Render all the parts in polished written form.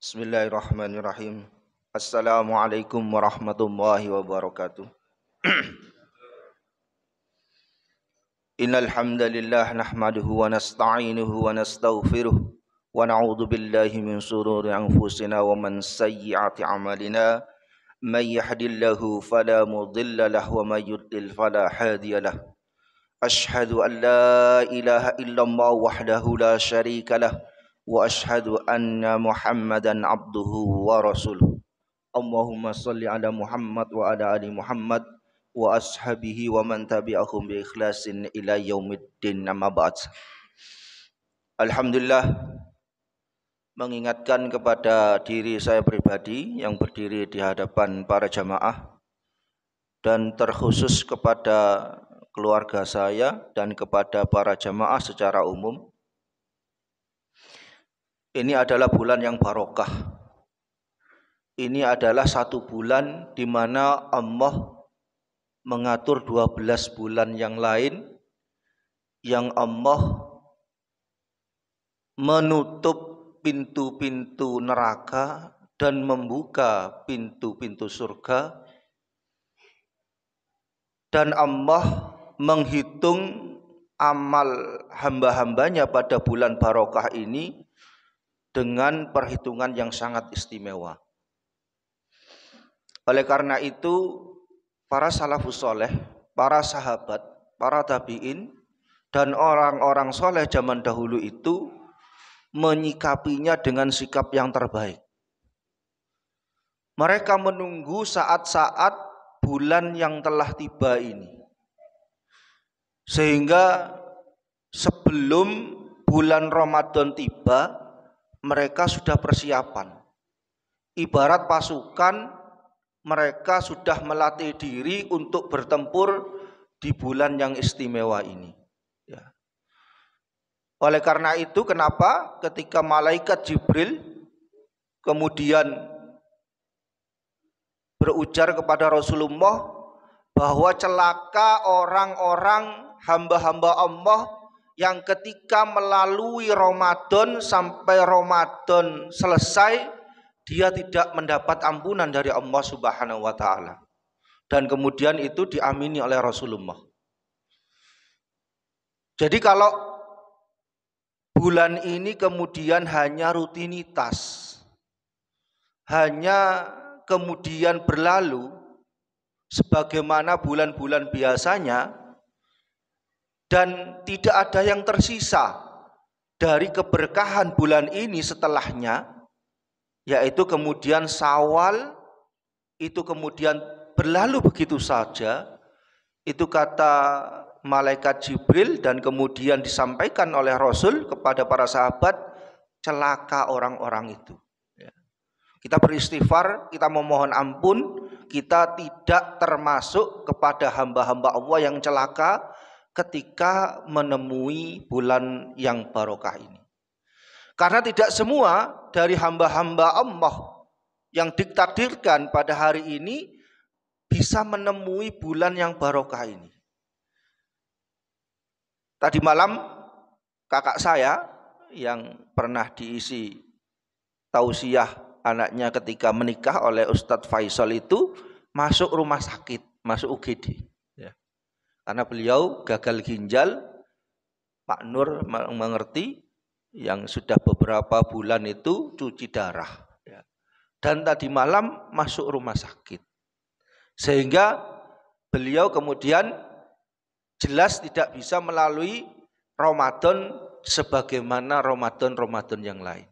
Bismillahirrahmanirrahim. Assalamualaikum warahmatullahi wabarakatuh. Innal hamdalillah nahmaduhu wa nasta'inuhu wa nastaghfiruh wa na'udzu billahi min shururi anfusina wa min sayyiati a'malina. May yahdihillahu fala mudilla lahu wa may yudlil fala hadiyalah. Ashhadu an la ilaha illallah wahdahu la syarika lah wa ashhadu anna Muhammadan abduhu wa rasuluh. Allahumma salli ala Muhammad wa ala ali Muhammad wa ashabihi wa man tabi'ahum bi ikhlasin ila yaumiddin, amma ba'd. Alhamdulillah, mengingatkan kepada diri saya pribadi yang berdiri di hadapan para jamaah dan terkhusus kepada keluarga saya dan kepada para jamaah secara umum. Ini adalah bulan yang barokah. Ini adalah satu bulan di mana Allah mengatur 12 bulan yang lain, yang Allah menutup pintu-pintu neraka dan membuka pintu-pintu surga. Dan Allah menghitung amal hamba-hambanya pada bulan barokah ini dengan perhitungan yang sangat istimewa. Oleh karena itu, para salafus soleh, para sahabat, para tabi'in, dan orang-orang soleh zaman dahulu itu menyikapinya dengan sikap yang terbaik. Mereka menunggu saat-saat bulan yang telah tiba ini, sehingga sebelum bulan Ramadan tiba, mereka sudah persiapan. Ibarat pasukan, mereka sudah melatih diri untuk bertempur di bulan yang istimewa ini. Ya. Oleh karena itu, kenapa ketika malaikat Jibril kemudian berujar kepada Rasulullah bahwa celaka orang-orang hamba-hamba Allah yang ketika melalui Ramadan sampai Ramadan selesai, dia tidak mendapat ampunan dari Allah Subhanahu wa ta'ala. Dan kemudian itu diamini oleh Rasulullah. Jadi kalau bulan ini kemudian hanya rutinitas, hanya kemudian berlalu sebagaimana bulan-bulan biasanya, dan tidak ada yang tersisa dari keberkahan bulan ini setelahnya, yaitu kemudian Syawal itu kemudian berlalu begitu saja. Itu kata malaikat Jibril, dan kemudian disampaikan oleh Rasul kepada para sahabat, celaka orang-orang itu. Kita beristighfar, kita memohon ampun, kita tidak termasuk kepada hamba-hamba Allah yang celaka ketika menemui bulan yang barokah ini. Karena tidak semua dari hamba-hamba Allah yang ditakdirkan pada hari ini bisa menemui bulan yang barokah ini. Tadi malam kakak saya yang pernah diisi tausiah anaknya ketika menikah oleh Ustadz Faisal itu masuk rumah sakit, masuk UGD. Karena beliau gagal ginjal. Pak Nur mengerti, yang sudah beberapa bulan itu cuci darah. Dan tadi malam masuk rumah sakit. Sehingga beliau kemudian jelas tidak bisa melalui Ramadan sebagaimana Ramadan yang lain.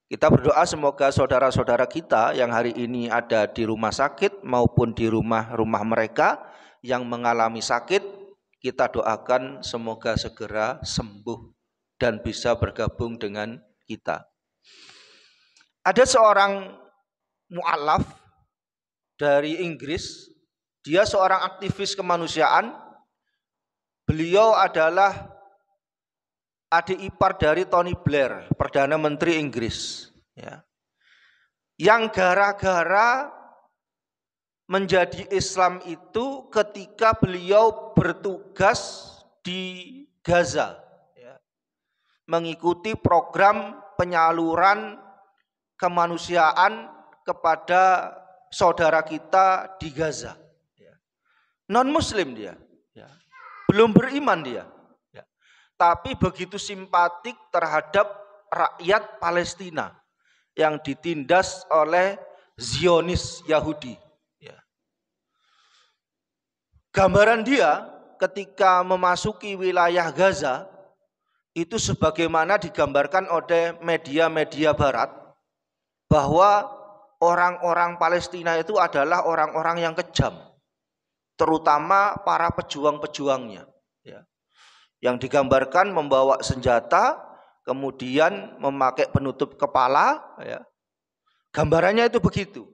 Kita berdoa semoga saudara-saudara kita yang hari ini ada di rumah sakit maupun di rumah-rumah mereka yang mengalami sakit, kita doakan semoga segera sembuh dan bisa bergabung dengan kita. Ada seorang mu'alaf dari Inggris, dia seorang aktivis kemanusiaan. Beliau adalah adik ipar dari Tony Blair, Perdana Menteri Inggris. Yang gara-gara menjadi Islam itu ketika beliau bertugas di Gaza, mengikuti program penyaluran kemanusiaan kepada saudara kita di Gaza. Non-Muslim dia, belum beriman dia, tapi begitu simpatik terhadap rakyat Palestina yang ditindas oleh Zionis Yahudi. Gambaran dia ketika memasuki wilayah Gaza itu sebagaimana digambarkan oleh media-media barat, bahwa orang-orang Palestina itu adalah orang-orang yang kejam, terutama para pejuang-pejuangnya, yang digambarkan membawa senjata, kemudian memakai penutup kepala, gambarannya itu begitu.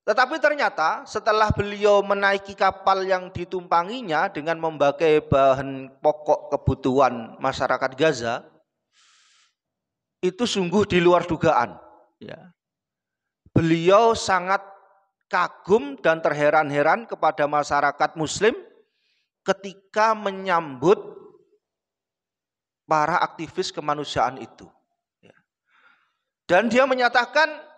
Tetapi ternyata setelah beliau menaiki kapal yang ditumpanginya dengan memakai bahan pokok kebutuhan masyarakat Gaza, itu sungguh di luar dugaan. Beliau sangat kagum dan terheran-heran kepada masyarakat Muslim ketika menyambut para aktivis kemanusiaan itu. Dan dia menyatakan,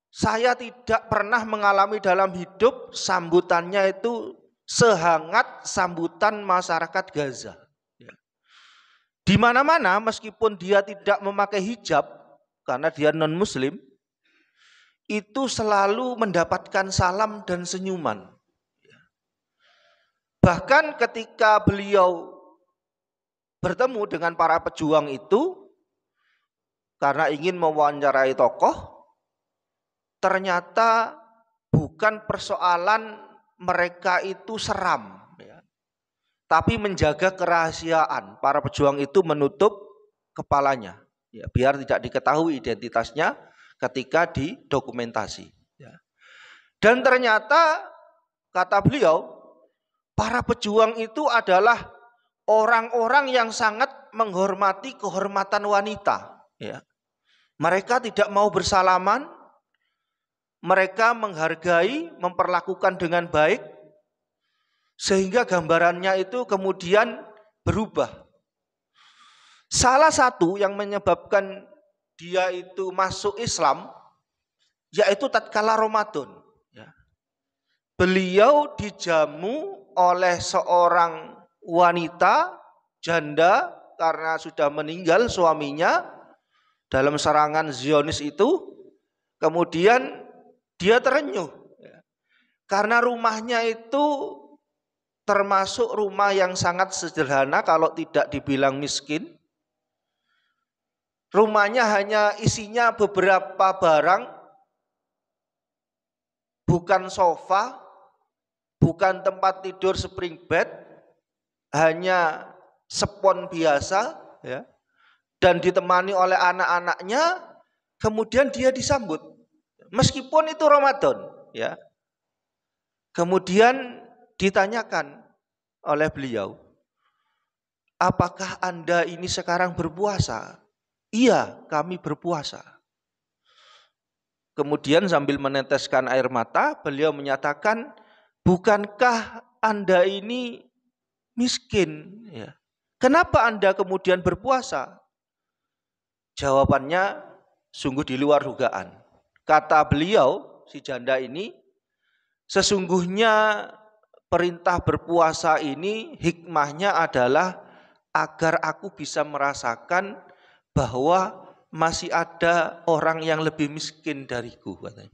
saya tidak pernah mengalami dalam hidup sambutannya itu sehangat sambutan masyarakat Gaza. Di mana-mana meskipun dia tidak memakai hijab karena dia non-Muslim, itu selalu mendapatkan salam dan senyuman. Bahkan ketika beliau bertemu dengan para pejuang itu karena ingin mewawancarai tokoh, ternyata bukan persoalan mereka itu seram, tapi menjaga kerahasiaan. Para pejuang itu menutup kepalanya, biar tidak diketahui identitasnya ketika didokumentasi. Dan ternyata kata beliau, para pejuang itu adalah orang-orang yang sangat menghormati kehormatan wanita. Mereka tidak mau bersalaman, mereka menghargai, memperlakukan dengan baik, sehingga gambarannya itu kemudian berubah. Salah satu yang menyebabkan dia itu masuk Islam, yaitu tatkala Ramadan. Beliau dijamu oleh seorang wanita janda karena sudah meninggal suaminya dalam serangan Zionis itu. Kemudian dia terenyuh karena rumahnya itu termasuk rumah yang sangat sederhana, kalau tidak dibilang miskin. Rumahnya hanya isinya beberapa barang, bukan sofa, bukan tempat tidur spring bed, hanya spon biasa, dan ditemani oleh anak-anaknya. Kemudian dia disambut, meskipun itu Ramadan, Kemudian ditanyakan oleh beliau, apakah Anda ini sekarang berpuasa? Iya, kami berpuasa. Kemudian sambil meneteskan air mata, beliau menyatakan, bukankah Anda ini miskin? Kenapa Anda kemudian berpuasa? Jawabannya sungguh di luar dugaan. Kata beliau, si janda ini, sesungguhnya perintah berpuasa ini hikmahnya adalah agar aku bisa merasakan bahwa masih ada orang yang lebih miskin dariku, katanya.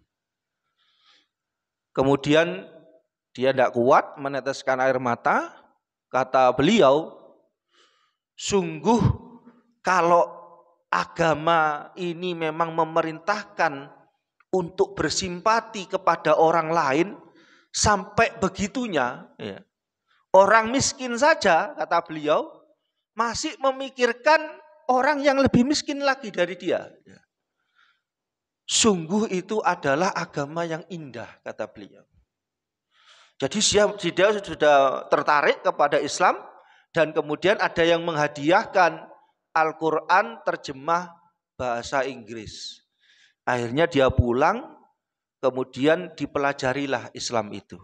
Kemudian dia tidak kuat meneteskan air mata. Kata beliau, sungguh kalau agama ini memang memerintahkan untuk bersimpati kepada orang lain sampai begitunya, orang miskin saja, kata beliau, masih memikirkan orang yang lebih miskin lagi dari dia. Sungguh itu adalah agama yang indah, kata beliau. Jadi dia sudah tertarik kepada Islam, dan kemudian ada yang menghadiahkan Al-Quran terjemah bahasa Inggris. Akhirnya dia pulang, kemudian dipelajarilah Islam itu.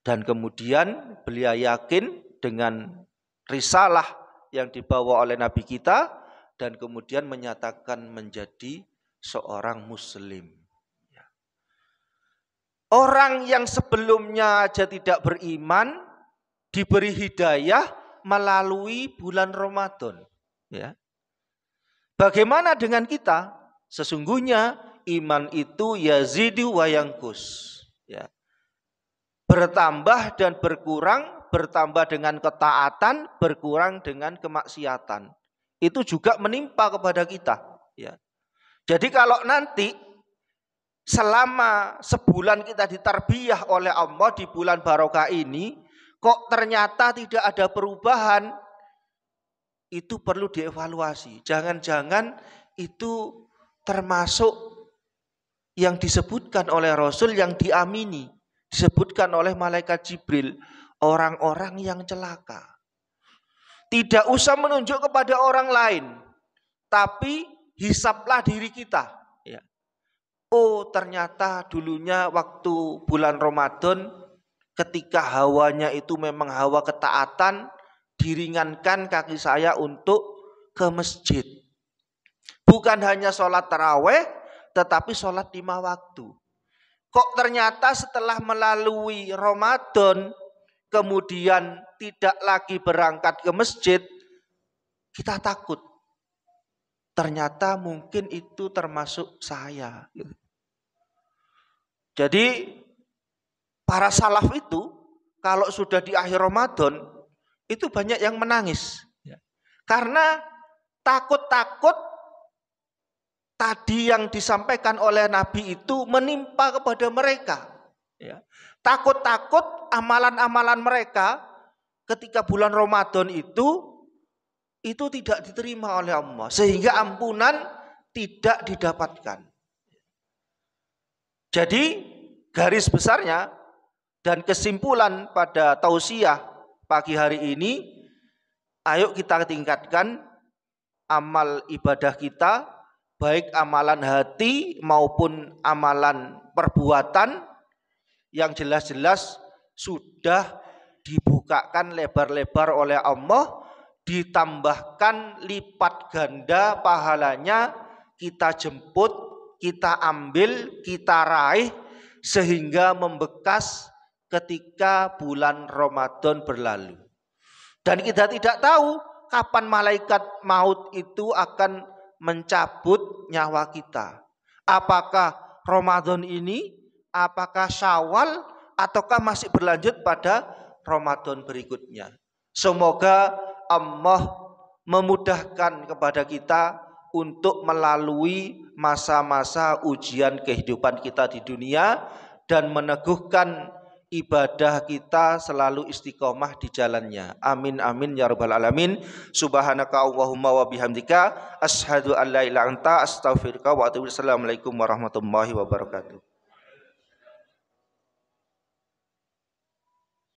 Dan kemudian beliau yakin dengan risalah yang dibawa oleh Nabi kita, dan kemudian menyatakan menjadi seorang muslim. Orang yang sebelumnya aja tidak beriman diberi hidayah melalui bulan Ramadan. Ya. Bagaimana dengan kita? Sesungguhnya iman itu yazidu wa yanqus. Ya. Bertambah dan berkurang, bertambah dengan ketaatan, berkurang dengan kemaksiatan. Itu juga menimpa kepada kita. Ya. Jadi kalau nanti selama sebulan kita ditarbiyah oleh Allah di bulan barokah ini, kok ternyata tidak ada perubahan, itu perlu dievaluasi. Jangan-jangan itu termasuk yang disebutkan oleh Rasul yang diamini, disebutkan oleh malaikat Jibril, orang-orang yang celaka. Tidak usah menunjuk kepada orang lain, tapi hisaplah diri kita. Ya. Oh, ternyata dulunya waktu bulan Ramadan ketika hawanya itu memang hawa ketaatan, diringankan kaki saya untuk ke masjid. Bukan hanya sholat taraweh, tetapi sholat 5 waktu. Kok ternyata setelah melalui Ramadan, kemudian tidak lagi berangkat ke masjid, kita takut. Ternyata mungkin itu termasuk saya. Jadi para salaf itu kalau sudah di akhir Ramadan itu banyak yang menangis. Karena takut-takut tadi yang disampaikan oleh Nabi itu menimpa kepada mereka. Takut-takut amalan-amalan mereka ketika bulan Ramadan itu tidak diterima oleh Allah, sehingga ampunan tidak didapatkan. Jadi garis besarnya dan kesimpulan pada tausiah pagi hari ini, ayo kita tingkatkan amal ibadah kita, baik amalan hati maupun amalan perbuatan yang jelas-jelas sudah dibukakan lebar-lebar oleh Allah, ditambahkan lipat ganda pahalanya, kita jemput, kita ambil, kita raih, sehingga membekas ketika bulan Ramadan berlalu. Dan kita tidak tahu kapan malaikat maut itu akan mencabut nyawa kita. Apakah Ramadan ini, apakah Syawal, ataukah masih berlanjut pada Ramadan berikutnya. Semoga Allah memudahkan kepada kita untuk melalui masa-masa ujian kehidupan kita di dunia dan meneguhkan ibadah kita selalu istiqomah di jalannya. Amin amin ya rabbal alamin. Subhanaka Allahumma wa bihamdika asyhadu an la ilaha illa anta astaghfiruka wa atubu ilaik. Assalamualaikum warahmatullahi wabarakatuh.